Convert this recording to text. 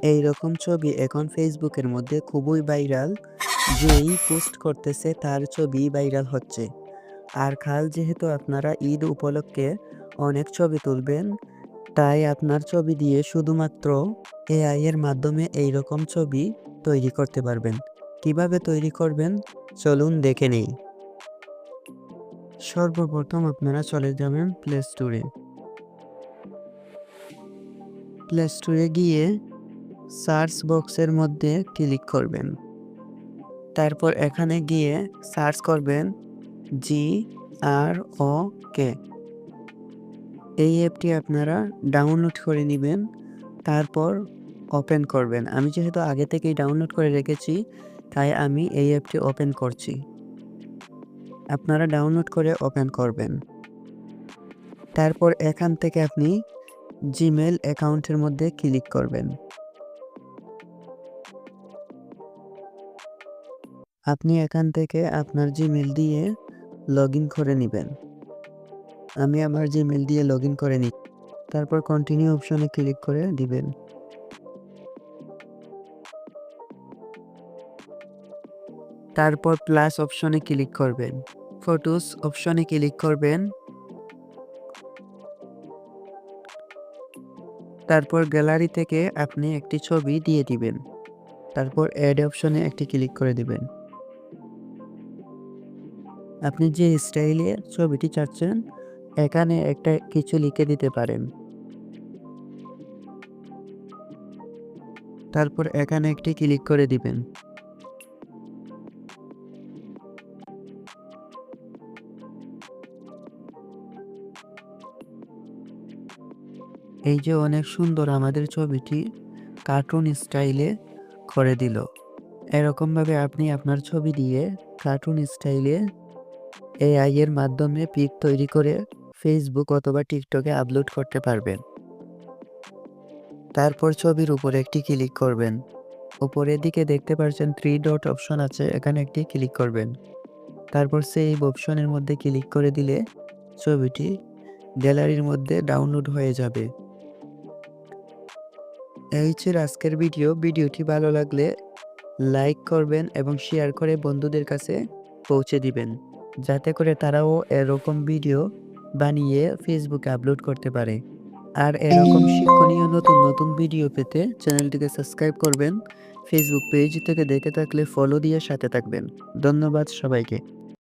এই রকম ছবি এখন ফেসবুকের মধ্যে খুবই ভাইরাল। যেই পোস্ট করতেছে তার ছবি ভাইরাল হচ্ছে। আর কাল যেহেতু আপনারা ঈদ উপলক্ষে অনেক ছবি তুলবেন, তাই আপনার ছবি দিয়ে শুধুমাত্র এআই এর মাধ্যমে এই রকম ছবি তৈরি করতে পারবেন। কিভাবে তৈরি করবেন চলুন দেখে নেই। সর্বপ্রথম আপনারা চলে যাবেন প্লে স্টোরে। প্লে স্টোরে গিয়ে সার্চ বক্সের মধ্যে ক্লিক করবেন। তারপর এখানে গিয়ে সার্চ করবেন GROK। এই অ্যাপটি আপনারা ডাউনলোড করে নেবেন, তারপর ওপেন করবেন। আমি যেহেতু আগে থেকেই ডাউনলোড করে রেখেছি, তাই আমি এই অ্যাপটি ওপেন করছি। আপনারা ডাউনলোড করে ওপেন করবেন। তারপর এখান থেকে আপনি জিমেল অ্যাকাউন্টের মধ্যে ক্লিক করবেন। আপনি এখান থেকে আপনার জিমেল দিয়ে লগ ইন করে নেবেন। আমি আমার জিমেল দিয়ে লগ ইন করে নিই। তারপর কন্টিনিউ অপশনে ক্লিক করে দিবেন। তারপর প্লাস অপশনে ক্লিক করবেন। ফটোস অপশনে ক্লিক করবেন। তারপর গ্যালারি থেকে আপনি একটি ছবি দিয়ে দিবেন। তারপর অ্যাড অপশনে একটি ক্লিক করে দিবেন। আপনি যে স্টাইলে ছবিটি চাচ্ছেন এখানে একটা কিছু লিখে দিতে পারেন। তারপর এখানে একটি ক্লিক করে দিবেন। এই যে অনেক সুন্দর আমাদের ছবিটি কার্টুন স্টাইলে করে দিল। এরকমভাবে আপনি আপনার ছবি দিয়ে কার্টুন স্টাইলে এআই এর মাধ্যমে পিক তৈরি করে ফেসবুক অথবা টিকটকে আপলোড করতে পারবেন। তারপর ছবির উপরে একটি ক্লিক করবেন। উপরের দিকে দেখতে পাচ্ছেন 3 ডট অপশন আছে, এখানে একটি ক্লিক করবেন। তারপর সেভ অপশনের মধ্যে ক্লিক করে দিলে ছবিটি গ্যালারির মধ্যে ডাউনলোড হয়ে যাবে। এই ছিল আজকের ভিডিওটি ভালো লাগলে লাইক করবেন এবং শেয়ার করে বন্ধুদের কাছে পৌঁছে দিবেন, যাতে করে তারাও এরকম ভিডিও বানিয়ে ফেসবুকে আপলোড করতে পারে। আর এরকম শিক্ষণীয় নতুন নতুন ভিডিও পেতে চ্যানেলটিকে সাবস্ক্রাইব করবেন। ফেসবুক পেজ থেকে দেখে থাকলে ফলো দিয়ে সাথে থাকবেন। ধন্যবাদ সবাইকে।